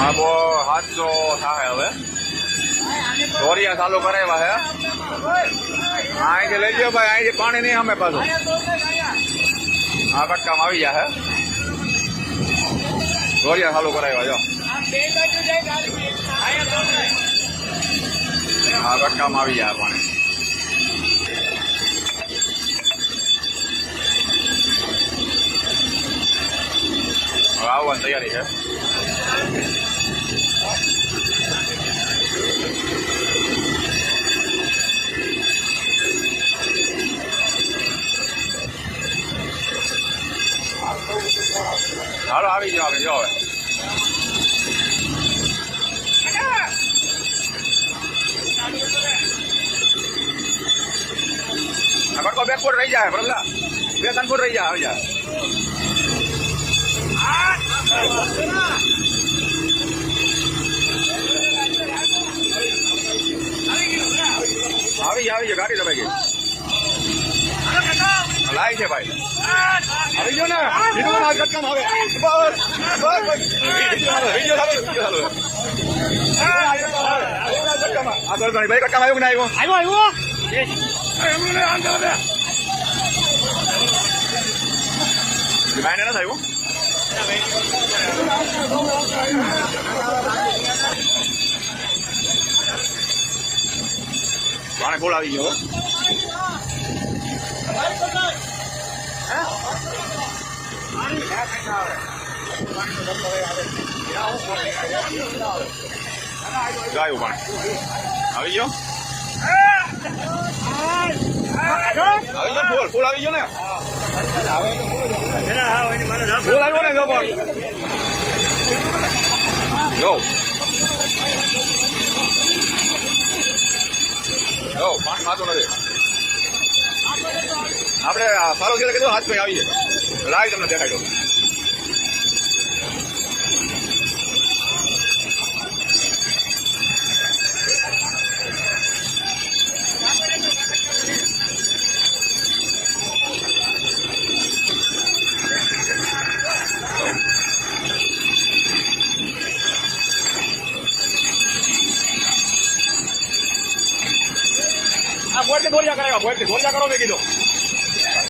હા બો 700 થાય હવે દોરિયા ચાલુ કરાવ્યા હે અહીંથી લઈ લ્યો ભાઈ અહીંથી પાણી નહીં અમે પાછું આ કટકામાં આવી ગયા હે દોરિયા ચાલુ કરાવ્યા જો આ કટકામાં આવી ગયા પાણી હવે આવવાની તૈયારી છે હાલો આવી જાઓ હવે જો હવે કટકો 2 ફૂટ રહી જાય બરાબર 2-3 ફૂટ રહી જાય આવી જાય આવી ગયો ગાડી દબાઈ ગઈ લાઈ છે ભાઈ આવી ગયો ને વિડીયો કટકામ આવે આગળ ભાઈ કટકામ આવ્યો કે ના આવ્યો ભાઈને ના થયું પાણી ફૂલ આવી ગયો ગાયું પાણી આવી ગયો ફૂલ આવી ગયો ને ફૂલ આવ્યો ને જો પાણી ખાતું નથી આપણે સારો ખેલ કીધું હાથ ભાઈ આવીએ લાવી તમને દેખાડો બોર્ડ ગોળિયા કરાવ્યા બોર્ડ ગોળિયા કરો મેં કીધું